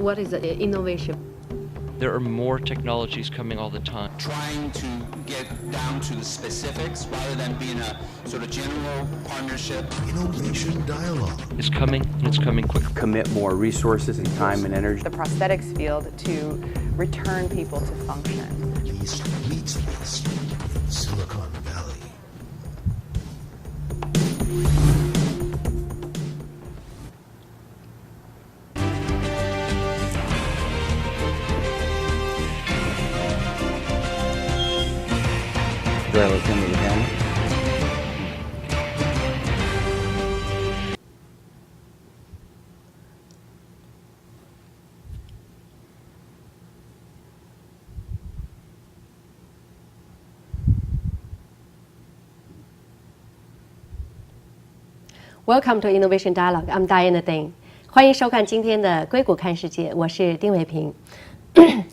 what is the innovation? There are more technologies coming all the time. Trying to get down to the specifics rather than being a sort of general partnership. Innovation dialogue. It's coming, and it's coming quick. Commit more resources and time and energy. The prosthetics field to return people to function. East meets West, Silicon Valley. Do I look into the camera? Welcome to Innovation Dialogue. I'm Diana Ding. 欢迎收看今天的硅谷看世界，我是丁伟平。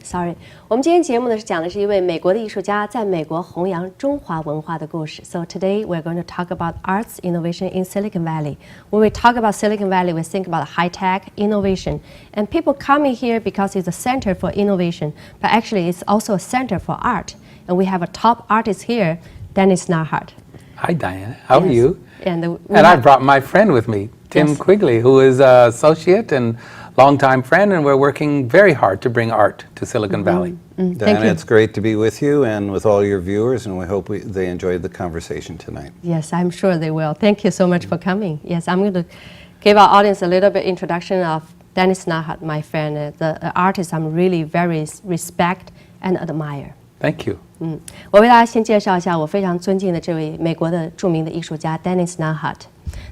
Sorry， 我们今天节目呢是讲的是一位美国的艺术家在美国弘扬中华文化的故事。So today we're going to talk about arts innovation in Silicon Valley. When we talk about Silicon Valley, we think about high-tech innovation, and people coming here because it's a center for innovation, but actually it's also a center for art. And we have a top artist here, Dennis Nahart. Hi, Diana. How are you? And I brought my friend with me, Tim Yes. Quigley, who is an associate and longtime friend, and we're working very hard to bring art to Silicon Valley. Diana, it's great to be with you and with all your viewers, and we hope they enjoyed the conversation tonight. Yes, I'm sure they will. Thank you so much for coming. Yes, I'm going to give our audience a little bit introduction of Dennis Nahart, my friend, the artist I'm really very respect and admire. Thank you. 我为大家先介绍一下我非常尊敬的这位美国的著名的艺术家 Dennis Nahart。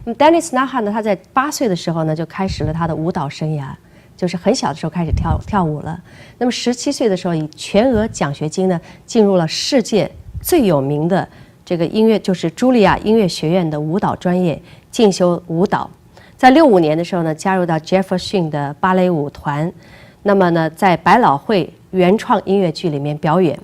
那么 Dennis Nahart 呢，他在8岁的时候呢就开始了他的舞蹈生涯，就是很小的时候开始跳舞了。那么17岁的时候，以全额奖学金呢进入了世界最有名的这个音乐，就是茱莉亚音乐学院的舞蹈专业进修舞蹈。在65年的时候呢，加入到杰弗逊的芭蕾舞团。那么呢，在百老汇原创音乐剧里面表演。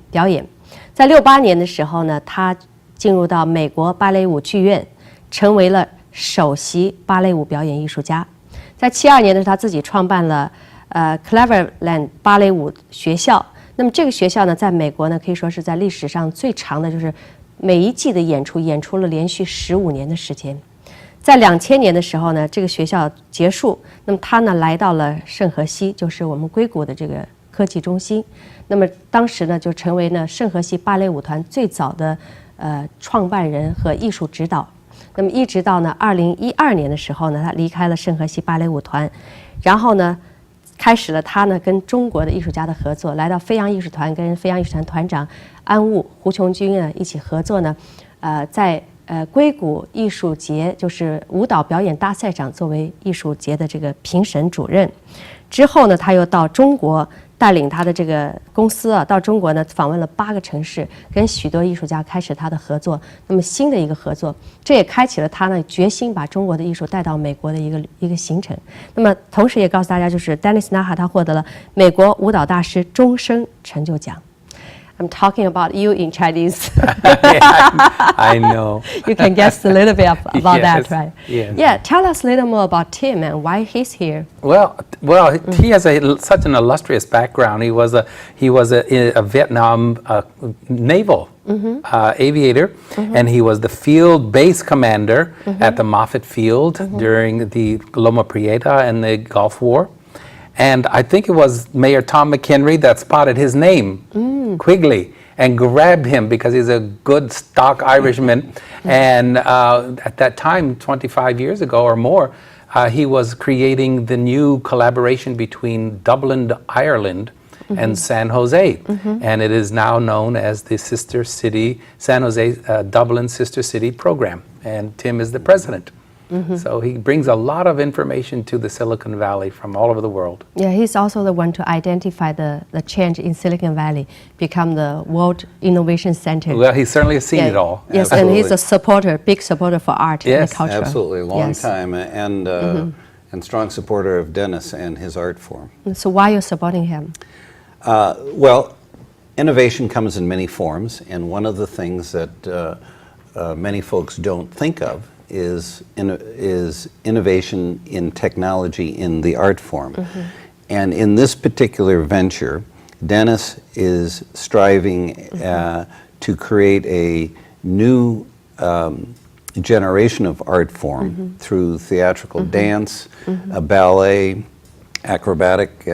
在68年的时候呢，他进入到美国芭蕾舞剧院，成为了首席芭蕾舞表演艺术家。在72年的时候，他自己创办了Cleveland 芭蕾舞学校。那么这个学校呢，在美国呢，可以说是在历史上最长的，就是每一季的演出了连续15年的时间。在2000年的时候呢，这个学校结束，那么他呢来到了圣荷西，就是我们硅谷的这个科技中心。那么当时呢，就成为呢圣荷西芭蕾舞团最早的创办人和艺术指导。那么一直到呢2012年的时候呢，他离开了圣荷西芭蕾舞团，然后呢开始了他呢跟中国的艺术家的合作，来到飞扬艺术团，跟飞扬艺术团团长安悟、胡琼君呢一起合作呢，在硅谷艺术节就是舞蹈表演大赛上作为艺术节的这个评审主任。之后呢，他又到中国带领他的这个公司到中国呢访问了8个城市，跟许多艺术家开始他的合作。那么新的一个合作，这也开启了他呢决心把中国的艺术带到美国的一个行程。那么同时也告诉大家，就是 Dennis Nahart 他获得了美国舞蹈大师终生成就奖。I'm talking about you in Chinese. I know. You can guess a little bit about Yes, that, right? yes. Yeah, tell us a little more about Tim and why he's here. Well, he has such an illustrious background. He was a Vietnam naval aviator, and he was the field base commander at the Moffett Field during the Loma Prieta and the Gulf War. And I think it was Mayor Tom McHenry that spotted his name, Quigley, and grabbed him because he's a good stock Irishman. And at that time, 25 years ago or more, he was creating the new collaboration between Dublin, Ireland, and San Jose. And it is now known as the Sister City, San Jose Dublin Sister City program. And Tim is the president. So he brings a lot of information to the Silicon Valley from all over the world. Yeah, he's also the one to identify the change in Silicon Valley, become the World Innovation Center. Well, he certainly has seen it all. Yes, Absolutely. and he's a supporter, big supporter for art and culture. Absolutely, long Yes. time, and strong supporter of Dennis and his art form. So why are you supporting him? Well, innovation comes in many forms, and one of the things that many folks don't think of is innovation in technology in the art form. And in this particular venture, Dennis is striving to create a new generation of art form through theatrical dance, ballet, acrobatic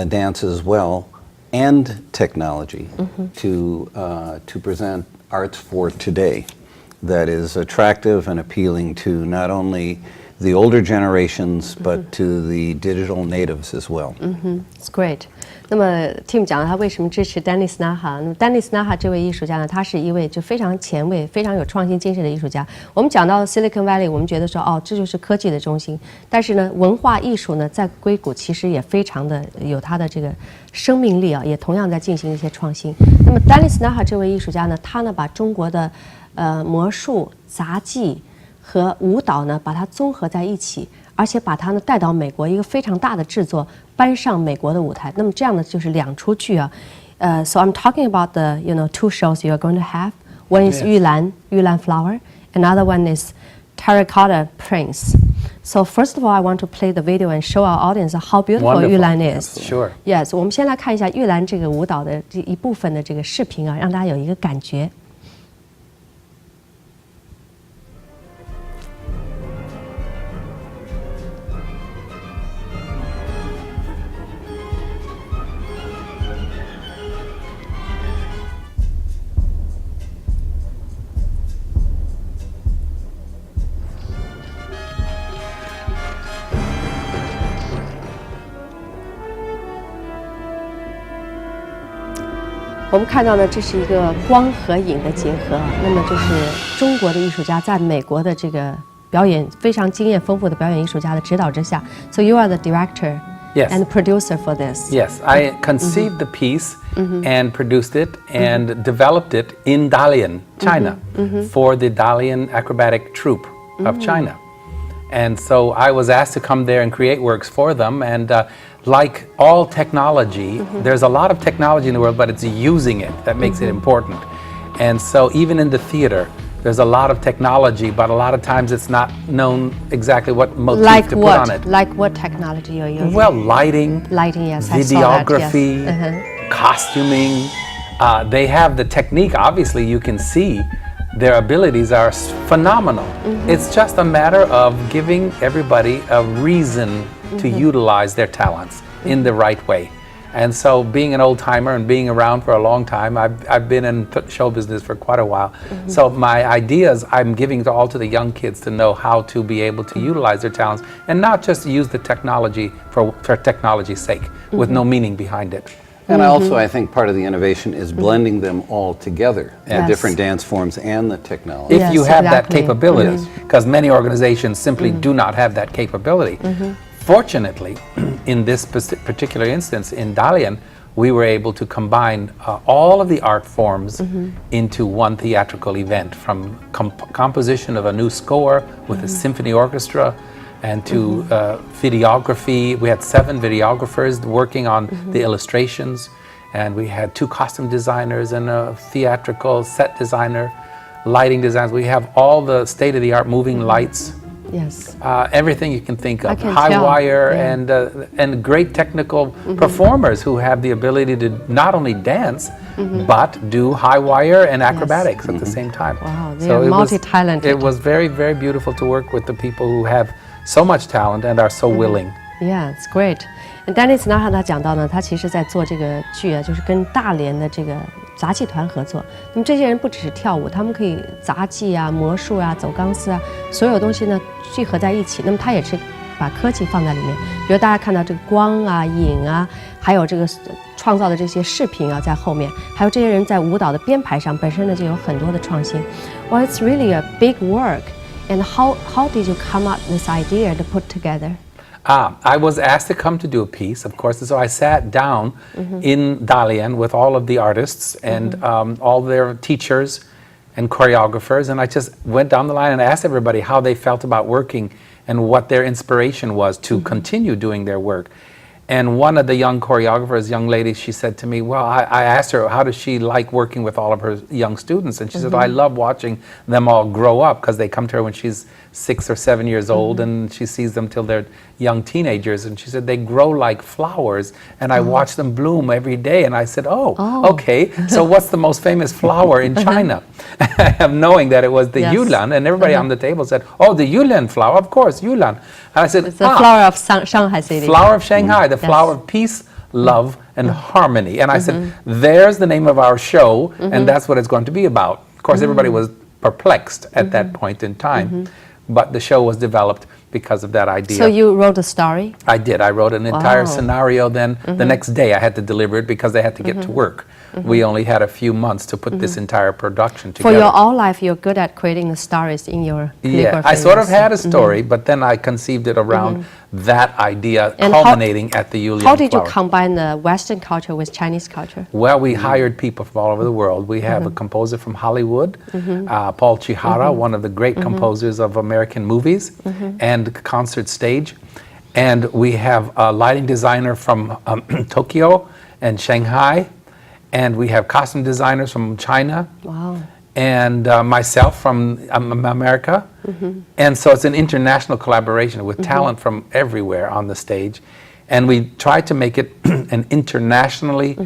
dance as well, and technology to present arts for today that is attractive and appealing to not only the older generations but to the digital natives as well. It's great. 那么 Tim 讲了他为什么支持 Dennis Naha。那么 Dennis Naha 这位艺术家呢，他是一位就非常前卫、非常有创新精神的艺术家。我们讲到 Silicon Valley， 我们觉得说哦，这就是科技的中心。但是呢，文化艺术呢，在硅谷其实也非常的有它的这个生命力啊，也同样在进行一些创新。那么 Dennis Naha 这位艺术家呢，他呢把中国的魔术、杂技和舞蹈呢，把它综合在一起。而且把它呢带到美国一个非常大的制作，搬上美国的舞台。那么这样呢就是2出剧啊。So I'm talking about the 2 shows you are going to have. One is Yulan Flower. Another one is Terracotta Prince. So first of all, I want to play the video and show our audience how beautiful Yulan is. Sure. Yes, 我们先来看一下玉兰这个舞蹈的这一部分的这个视频啊，让大家有一个感觉。我们看到呢，这是一个光和影的结合，那么就是中国的艺术家在美国的这个表演非常经验丰富的表演艺术家的指导之下。So you are the director and producer for this. Yes, I conceived the piece and produced it and developed it in Dalian, China, for the Dalian acrobatic troupe of China. And so I was asked to come there and create works for them. And like all technology, there's a lot of technology in the world, but it's using it that makes it important. And so even in the theater, there's a lot of technology, but a lot of times it's not known exactly what motif to put on it. Like what technology you're using? Well, lighting, yes, videography, I saw that, yes. Costuming. They have the technique, obviously you can see their abilities are phenomenal. It's just a matter of giving everybody a reason to utilize their talents in the right way. And so being an old timer and being around for a long time, I've been in show business for quite a while. So my ideas I'm giving to the young kids to know how to be able to utilize their talents and not just use the technology for technology's sake with no meaning behind it. And also, I think part of the innovation is blending them all together, the different dance forms and the technology. If you have that capability, because many organizations simply do not have that capability. Fortunately, in this particular instance, in Dalian, we were able to combine all of the art forms into one theatrical event, from composition of a new score with a symphony orchestra, and to videography. We had 7 videographers working on the illustrations, and we had 2 costume designers and a theatrical set designer, lighting designers. We have all the state-of-the-art moving lights. Yes. Everything you can think of. can High tell, wire and great technical performers who have the ability to not only dance, but do high wire and acrobatics at the same time. Wow, they are multi-talented. It was very, very beautiful to work with the people who have so much talent and are so willing. Yeah, it's great. And Dennis Naha 他讲到呢，他其实在做这个剧啊，就是跟大连的这个杂技团合作。那么这些人不只是跳舞，他们可以杂技啊、魔术啊、走钢丝啊，所有东西呢聚合在一起。那么他也是把科技放在里面，比如大家看到这个光啊、影啊，还有这个创造的这些视频啊，在后面，还有这些人在舞蹈的编排上本身呢就有很多的创新。Well, it's really a big work. And how did you come up with this idea to put together? I was asked to come to do a piece, of course, so I sat down in Dalian with all of the artists and all their teachers and choreographers, and I just went down the line and asked everybody how they felt about working and what their inspiration was to continue doing their work. And one of the young choreographers, young lady, she said to me, well, I asked her, how does she like working with all of her young students? And she said, I love watching them all grow up, because they come to her when she's 6 or 7 years old, and she sees them till they're young teenagers. And she said, they grow like flowers, and I watch them bloom every day. And I said, okay, so what's the most famous flower in China? Knowing that it was the Yulan, and everybody on the table said, oh, the Yulan flower, of course, Yulan. And I said, It's the flower of Shanghai city. Flower of Shanghai, the flower of peace, love, and harmony. And I said, there's the name of our show, and that's what it's going to be about. Of course, everybody was perplexed at that point in time, but the show was developed because of that idea. So you wrote a story? I did. I wrote an entire scenario. Then the next day I had to deliver it because they had to get to work. We only had a few months to put this entire production together. For your all life, you're good at creating the stories in your I sort of had a story, but then I conceived it around that idea, And culminating at the Yulan How did you flower. combine the Western culture with Chinese culture? Well, we hired people from all over the world. We have a composer from Hollywood, Paul Chihara, one of the great composers of American movies and concert stage. And we have a lighting designer from Tokyo and Shanghai. And we have costume designers from China. Wow. And myself from America. And so it's an international collaboration with talent from everywhere on the stage. And we try to make it an internationally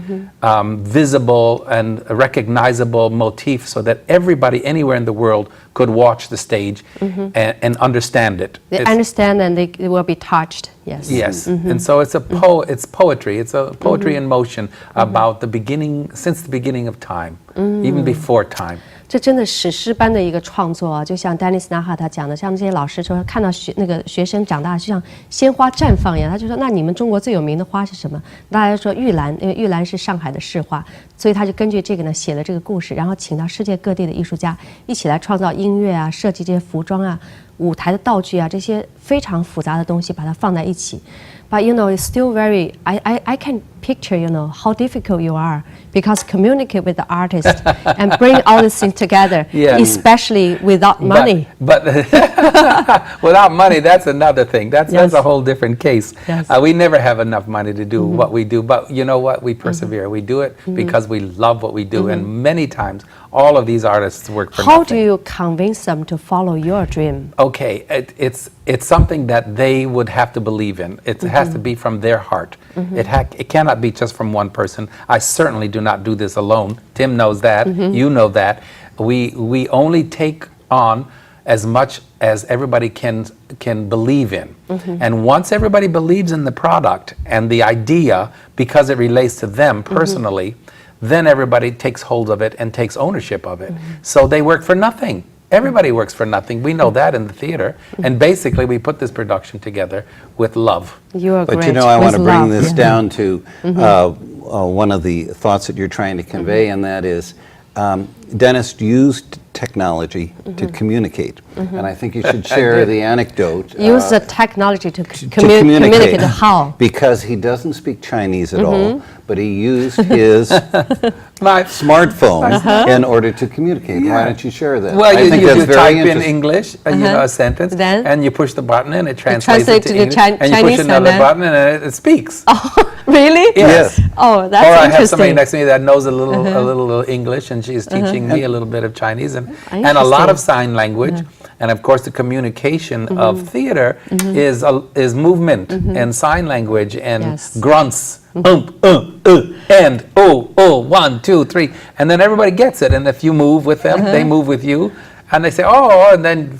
visible and recognizable motif so that everybody anywhere in the world could watch the stage and understand it. They understand and they will be touched. Yes. Yes, and so it's it's poetry. It's a poetry in motion about the beginning, since the beginning of time, even before time. 这真的史诗般的一个创作啊！就像 Dennis Naha 他讲的，像这些老师说看到那个学生长大，就像鲜花绽放一样。他就说：“那你们中国最有名的花是什么？”大家说玉兰，因为玉兰是上海的市花，所以他就根据这个呢写了这个故事，然后请到世界各地的艺术家一起来创造音乐啊，设计这些服装啊、舞台的道具啊，这些非常复杂的东西，把它放在一起。But you know, it's still very. I can picture, you know, how difficult you are because communicate with the artist and bring all this things together, especially without money. But without money, that's another thing. That's a whole different case. Yes. We never have enough money to do what we do. But you know what? We persevere. We do it because we love what we do. And many times, all of these artists work for How nothing. do you convince them to follow your dream? Okay, it's something that they would have to believe in. It has to be from their heart. It cannot be just from one person. I certainly do not do this alone. Tim knows that. You know that. We only take on as much as everybody can believe in. And once everybody believes in the product and the idea because it relates to them personally, then everybody takes hold of it and takes ownership of it. So they work for nothing. Everybody works for nothing. We know that in the theater. And basically, we put this production together with love. You are But great. you know, I want to With bring love, this yeah. down to one of the thoughts that you're trying to convey, and that is Dennis used technology to communicate. And I think you should share the anecdote. Use the technology to to communicate how. Because he doesn't speak Chinese at all, but he used his My smartphone in order to communicate. Why don't you share that? Well, I think you that's very type in interesting. English, you know, a sentence, Then? and you push the button, and it translates translates it to to English, the and you Chinese, push and another then- button, and it speaks. Really? Yes. Oh, that's Or I have interesting. somebody next to me that knows a little English, and she's teaching me a little bit of Chinese and a lot of sign language. And of course, the communication of theater is movement and sign language and Yes. grunts. And 1, 2, 3, and then everybody gets it. And if you move with them, they move with you. And they say, oh, and then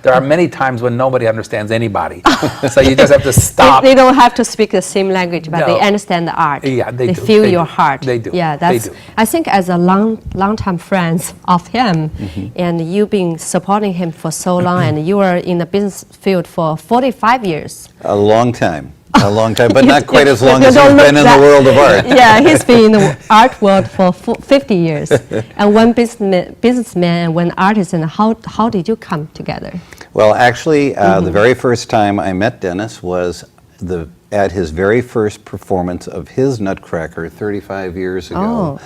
there are many times when nobody understands anybody. So you just have to stop. They don't have to speak the same language, but they No. understand the art. Yeah, they do. feel They your do. heart. They do. Yeah, They that's. do. I think as a long-time friends of him, and you've been supporting him for so long, and you were in the business field for 45 years. A long time. A long time, but not quite as long You as he's don't look been in that- the world of art. Yeah, he's been in the art world for 50 years. And one businessman and one artist, and how did you come together? Well, actually, the very first time I met Dennis was the at his very first performance of his Nutcracker 35 years ago,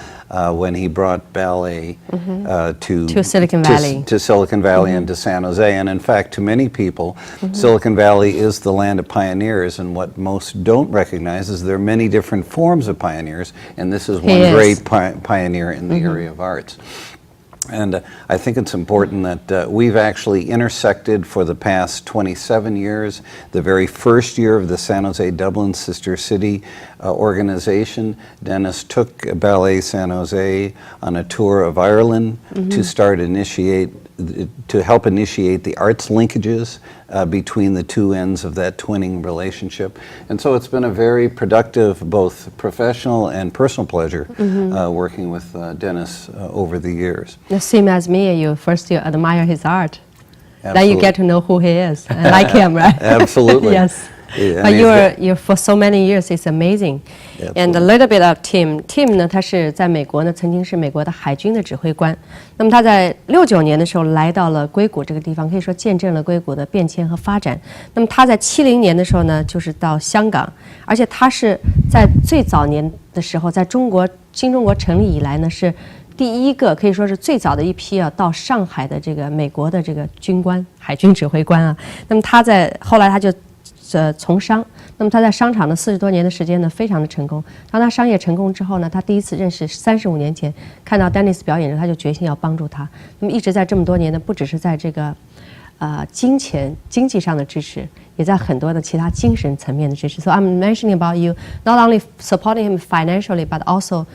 when he brought ballet To Silicon Valley. to Silicon Valley and to San Jose. And in fact, to many people, Silicon Valley is the land of pioneers, and what most don't recognize is there are many different forms of pioneers, and this is one is. great pioneer in the area of arts. And I think it's important that we've actually intersected for the past 27 years. The very first year of the San Jose Dublin Sister City organization, Dennis took Ballet San Jose on a tour of Ireland to help initiate the arts linkages between the two ends of that twinning relationship. And so it's been a very productive, both professional and personal pleasure working with Dennis over the years. The same as me, you first you admire his art. Then Absolutely. you get to know who he is and like him, right? Absolutely. Yes. Yeah, But and you're for so many years, it's amazing. And a Absolutely. little bit of Tim. Tim 呢，他是在美国呢，曾经是美国的海军的指挥官。那么他在69年的时候来到了硅谷这个地方，可以说见证了硅谷的变迁和发展。那么他在70年的时候呢，就是到香港，而且他是在最早年的时候，在新中国成立以来呢，是第一个可以说是最早的一批到上海的这个美国的这个军官、海军指挥官啊。那么后来他就从商，那么他在商场的40多年的时间呢，非常的成功。当他商业成功之后呢，他第一次认识35年前看到 Dennis 表演时，他就决心要帮助他。那么一直在这么多年呢，不只是在这个经济上的支持，也在很多的其他精神层面的支持。So I'm mentioning about you not only supporting him financially, but also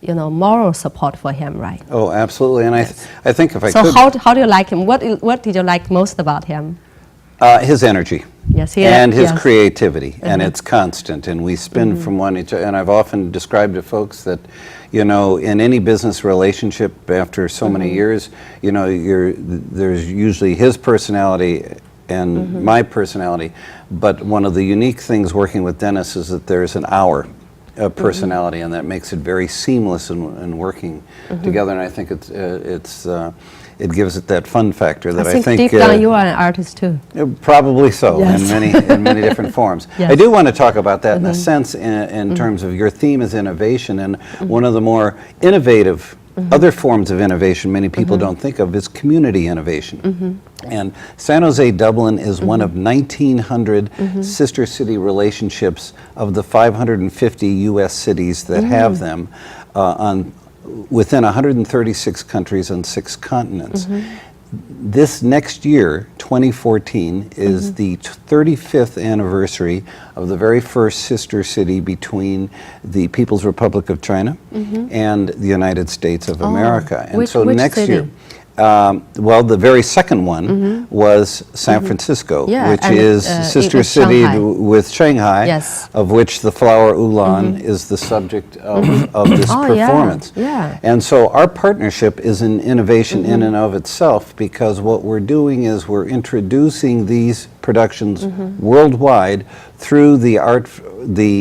moral support for him, right? Oh, absolutely. And I think if I So could... how do you like him? What did you like most about him? His energy. Yes, and his yes. creativity, and it's constant, and we spin from one each. And I've often described to folks that, in any business relationship, after so many years, there's usually his personality and my personality. But one of the unique things working with Dennis is that there's an hour of personality, and that makes it very seamless in working together. And I think it gives it that fun factor that I think deep down you are an artist too. Probably so, Yes. in many different forms. Yes. I do want to talk about that in a sense in terms of your theme is innovation, and one of the more innovative other forms of innovation many people don't think of is community innovation. And San Jose Dublin is one of 1,900 sister city relationships of the 550 U.S. cities that have them within 136 countries on 6 continents. This next year, 2014, is the 35th anniversary of the very first sister city between the People's Republic of China and the United States of America. And which next city? year, well, the very second one was San Francisco, Yeah, which and, is sister with city Shanghai. with Shanghai, Yes. of which the flower Yulan is the subject of this performance. Yeah. And so our partnership is an innovation in and of itself, because what we're doing is we're introducing these productions worldwide through the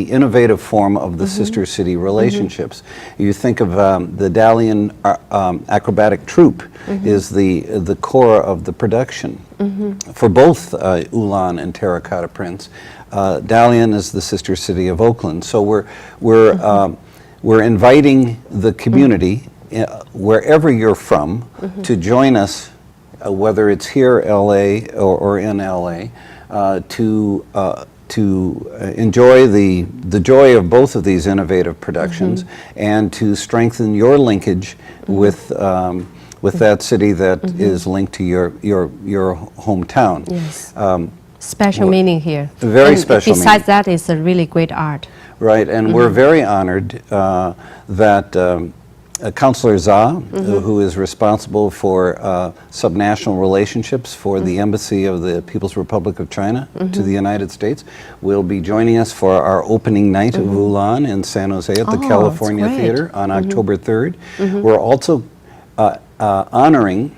innovative form of the sister city relationships. You think of the Dalian acrobatic troupe is the core of the production for both Yulan and Terracotta prints. Dalian is the sister city of Oakland. So we're inviting the community wherever you're from to join us, whether it's here, LA, or in LA, to enjoy the joy of both of these innovative productions and to strengthen your linkage with that city that is linked to your hometown. Yes. Special meaning here. Very And special meaning. Besides that, it's a really great art. Right, and we're very honored that Councillor Zha, who is responsible for subnational relationships for the Embassy of the People's Republic of China to the United States, will be joining us for our opening night of Yulan in San Jose at the Oh, California that's great. Theater on October 3rd. We're also honoring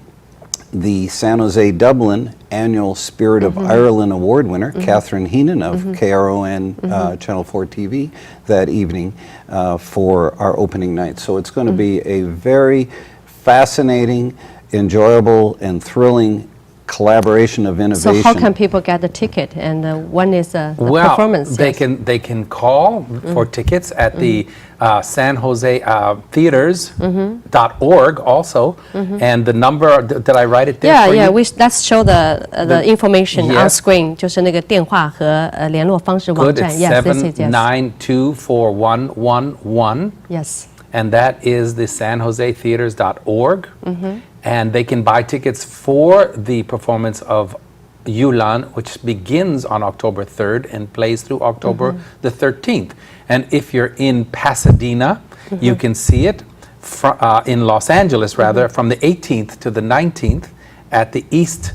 the San Jose Dublin annual Spirit of Ireland Award winner, Catherine Heenan of KRON Channel 4 TV that evening for our opening night. So it's going to be a very fascinating, enjoyable, and thrilling collaboration of So innovation. how can people get the ticket? And one is the Well, performance. they yes. can call for tickets at the San Jose theaters.org also, and the number did I write it there Yeah, for yeah. you? Let's show the information on Yes. screen. 就是那个电话和联络方式网 Good, 站。 it's Yes, this is yes. 7924111, Yes. and that is the sanjosetheaters.org, and they can buy tickets for the performance of Yulan, which begins on October 3rd and plays through October the 13th. And if you're in Pasadena, you can see it in Los Angeles, rather, from the 18th to the 19th at the East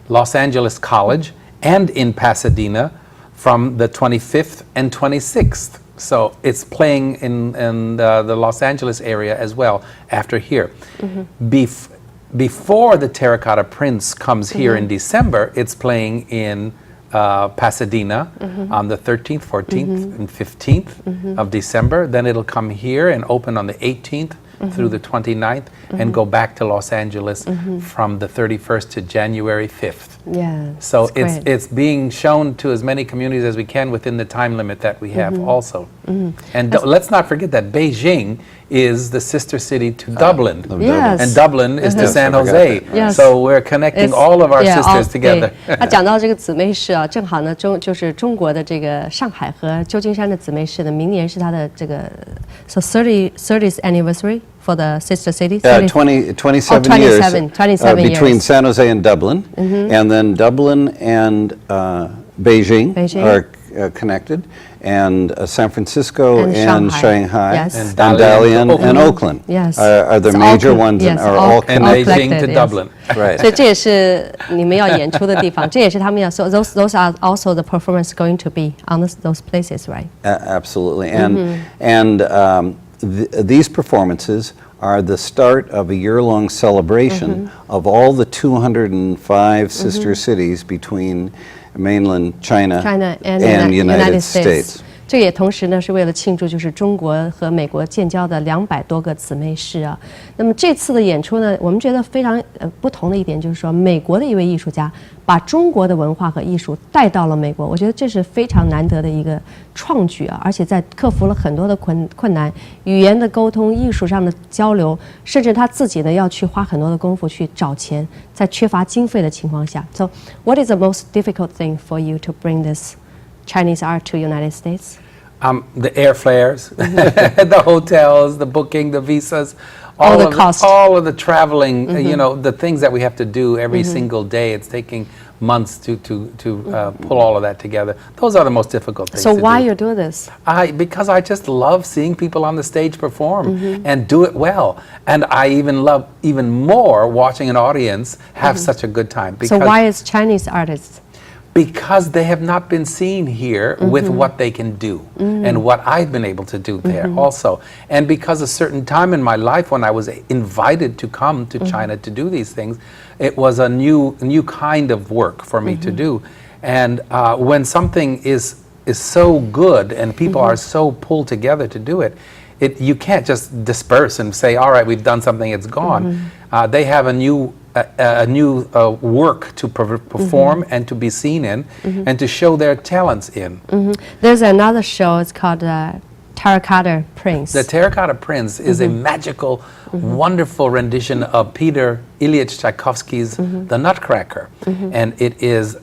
Los Angeles College, and in Pasadena from the 25th and 26th. So it's playing in the Los Angeles area as well after here. Before the Terracotta Prince comes here in December, it's playing in Pasadena on the 13th, 14th, and 15th of December. Then it'll come here and open on the 18th through the 29th and go back to Los Angeles from the 31st to January 5th. Yeah. So great. it's being shown to as many communities as we can within the time limit that we have also. And let's not forget that Beijing is the sister city to Dublin. Yes. And Dublin is to Yes, San I forgot Jose. that. Yes. So we're connecting It's- all of our yeah, sisters all- together. 对那讲到这个姊妹市啊，正好呢，就是中国的这个上海和旧金山的姊妹市呢，明年是它的这个 30th anniversary for the sister city. 27 years 27 between years. San Jose and Dublin, and then Dublin and Beijing are connected, and San Francisco And Shanghai, Yes. And and Dalian Dalian and Oakland Yes. are the It's all major con- ones yes, and are all- all And all connected. Beijing to collected, yes. Dublin. right. 所以这也是你们要演出的地方，这也是他们要。So those are also the performance going to be on those places, right? Absolutely, and these performances are the start of a year-long celebration of all the 205 sister cities between mainland China, China and United States. 这也同时呢是为了庆祝就是中国和美国建交的200多个姊妹市啊。那么这次的演出呢，我们觉得非常不同的一点就是说，美国的一位艺术家把中国的文化和艺术带到了美国，我觉得这是非常难得的一个创举啊！而且在克服了很多的困难，语言的沟通、艺术上的交流，甚至他自己呢要去花很多的功夫去找钱，在缺乏经费的情况下。So, what is the most difficult thing for you to bring this Chinese art to United States? The airfares, the hotels, the booking, the visas, All the of cost. all of the traveling, you know, the things that we have to do every single day. It's taking months to pull all of that together. Those are the most difficult things So to why do. you do this? Because I just love seeing people on the stage perform and do it well. And I even love even more watching an audience have such a good time. So why is Chinese artists? Because they have not been seen here with what they can do and what I've been able to do there also. And because a certain time in my life when I was invited to come to China to do these things, it was a new kind of work for me to do. And when something is so good and people are so pulled together to do it, you can't just disperse and say, all right, we've done something, it's gone. They have a new work to perform and to be seen in and to show their talents in. There's another show, it's called Terracotta Prince. The Terracotta Prince is a magical, wonderful rendition of Peter Ilyich Tchaikovsky's The Nutcracker. And it is,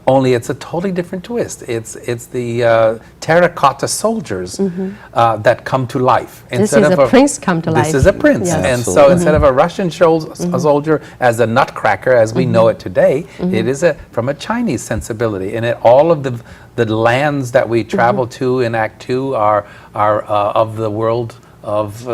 only it's a totally different twist. It's the terracotta soldiers that come to life. This is a prince come to life. This is a prince. Yes. And so Absolutely. instead of a Russian soldier as a nutcracker as we know it today, it is from a Chinese sensibility. And all of the lands that we travel to in Act 2 are of the world of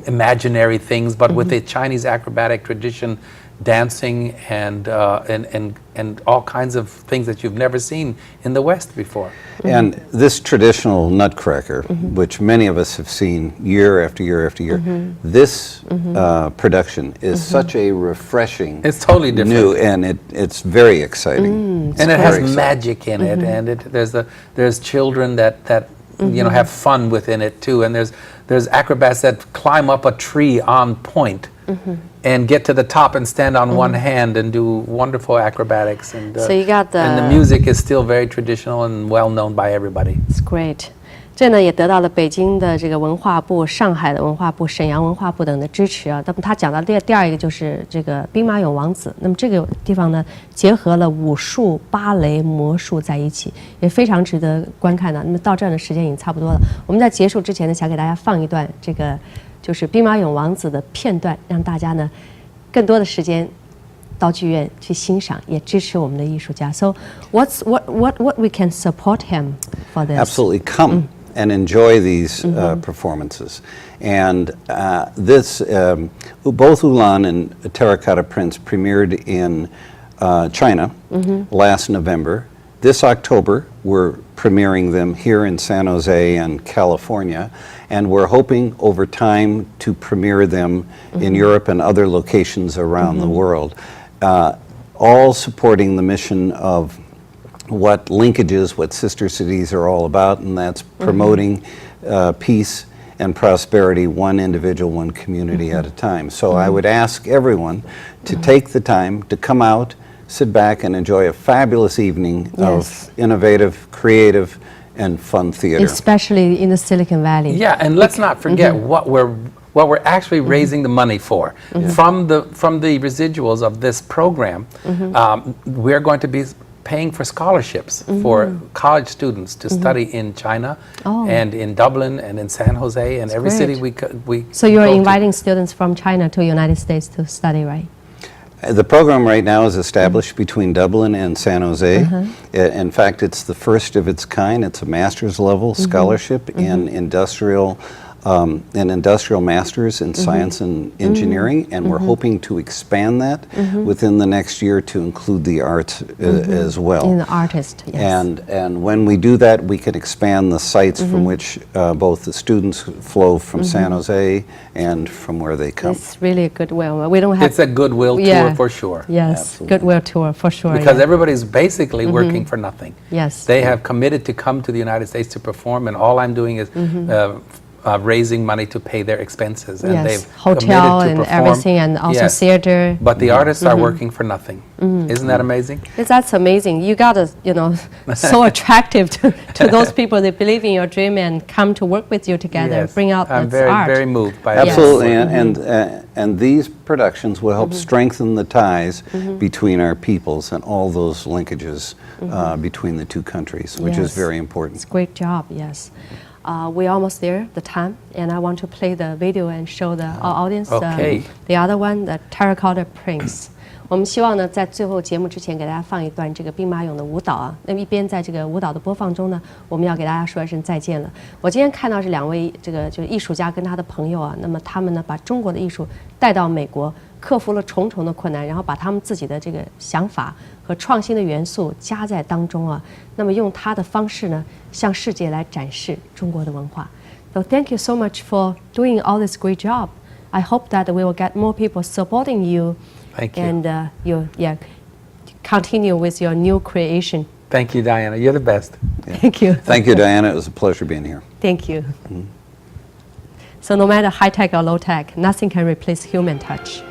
imaginary things, but with a Chinese acrobatic tradition, dancing and all kinds of things that you've never seen in the West before. And this traditional nutcracker, which many of us have seen year after year after year, this production is such a refreshing, It's totally different. new, and it's very exciting. And it has very exciting. magic in it, and there's children that you know have fun within it too, and there's acrobats that climb up a tree on point and get to the top and stand on one hand and do wonderful acrobatics. And So you got and the music is still very traditional and well known by everybody. It's great. 这呢也得到了北京的这个文化部、上海的文化部、沈阳文化部等的支持啊。那么他讲到第二一个就是这个兵马俑王子。那么这个地方呢，结合了武术、芭蕾、魔术在一起，也非常值得观看的。那么到这儿的时间已经差不多了。我们在结束之前呢，想给大家放一段这个就是兵马俑王子的片段，让大家呢更多的时间到剧院去欣赏，也支持我们的艺术家。So what we can support him for this? Absolutely, come and enjoy these performances. And this, both Yulan and Terracotta prints premiered in China last November. This October, we're premiering them here in San Jose and California, and we're hoping over time to premiere them in Europe and other locations around the world, all supporting the mission of what linkages, what sister cities are all about, and that's promoting peace and prosperity, one individual, one community at a time. So I would ask everyone to take the time to come out, sit back and enjoy a fabulous evening of innovative, creative, and fun theater. Especially in the Silicon Valley. Yeah, and let's not forget what we're actually raising the money for. From the residuals of this program, we're going to be paying for scholarships for college students to study in China and in Dublin and in San Jose and every city we So you're go to. inviting students from China to United States to study, right? The program right now is established between Dublin and San Jose. In fact, it's the first of its kind. It's a master's level scholarship in industrial masters in science and engineering, and we're hoping to expand that within the next year to include the arts as well. In the artist, yes. And when we do that, we can expand the sites from which both the students flow from San Jose and from where they come. It's really a goodwill. We don't have. It's a goodwill tour for sure. Yes, Absolutely. goodwill tour for sure. Because everybody's basically working for nothing. Yes. They have committed to come to the United States to perform, and all I'm doing is raising money to pay their expenses. And they've hotel committed to and perform. everything, and also Yes. theater. But the artists are working for nothing. Isn't that amazing? That's amazing. You got to, so attractive to those people that believe in your dream and come to work with you together, Yes. bring out I'm this very, art. very moved by Absolutely, and these productions will help strengthen the ties between our peoples and all those linkages between the two countries, which is Yes. very important. Great job, yes. We're almost there, the time, and I want to play the video and show our audience Okay. the other one, the Terracotta Prince. 我们希望呢，在最后节目之前给大家放一段这个兵马俑的舞蹈啊。那么一边在这个舞蹈的播放中呢，我们要给大家说一声再见了。我今天看到是两位就是艺术家跟他的朋友啊，那么他们呢把中国的艺术带到美国，克服了重重的困难，然后把他们自己的这个想法和创新的元素加在当中啊，那么用他的方式呢，向世界来展示中国的文化。So thank you so much for doing all this great job. I hope that we will get more people supporting you. Thank you. And you continue with your new creation. Thank you, Diana. You're the best. Thank you. Thank you, Diana. It was a pleasure being here. Thank you. So no matter high tech or low tech, nothing can replace human touch.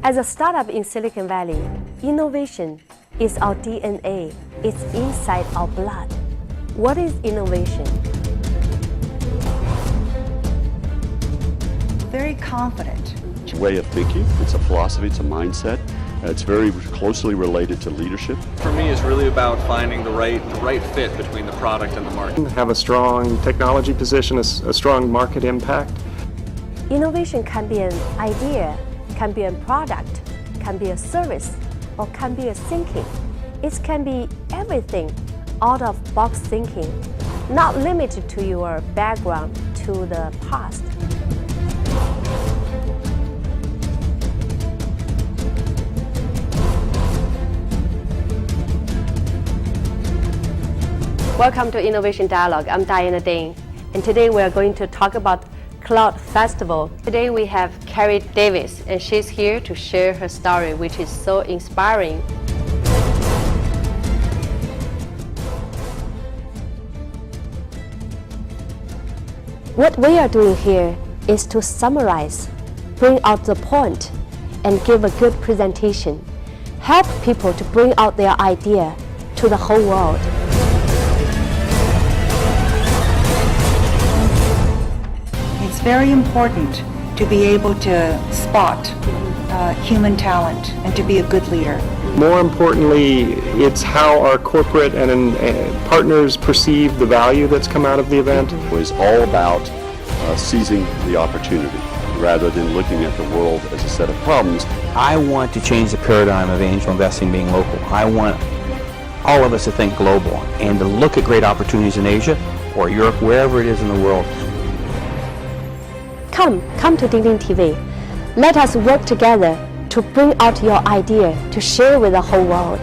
As a startup in Silicon Valley, innovation is our DNA. It's inside our blood. What is innovation? Very confident. It's a way of thinking, it's a philosophy, it's a mindset. It's very closely related to leadership. For me, it's really about finding the right fit between the product and the market. Have a strong technology position, a strong market impact. Innovation can be an idea, can be a product, can be a service, or can be a thinking. It can be everything, out-of-box thinking, not limited to your background, to the past. Welcome to Innovation Dialogue. I'm Diana Ding, and today we are going to talk about Cloud Festival. Today we have Carrie Davis, and she's here to share her story, which is so inspiring. What we are doing here is to summarize, bring out the point, and give a good presentation. Help people to bring out their idea to the whole world. It's very important to be able to spot human talent and to be a good leader. More importantly, it's how our corporate and partners perceive the value that's come out of the event. It was all about seizing the opportunity rather than looking at the world as a set of problems. I want to change the paradigm of angel investing being local. I want all of us to think global and to look at great opportunities in Asia or Europe, wherever it is in the world. Come to DingDingTV. Let us work together to bring out your idea to share with the whole world.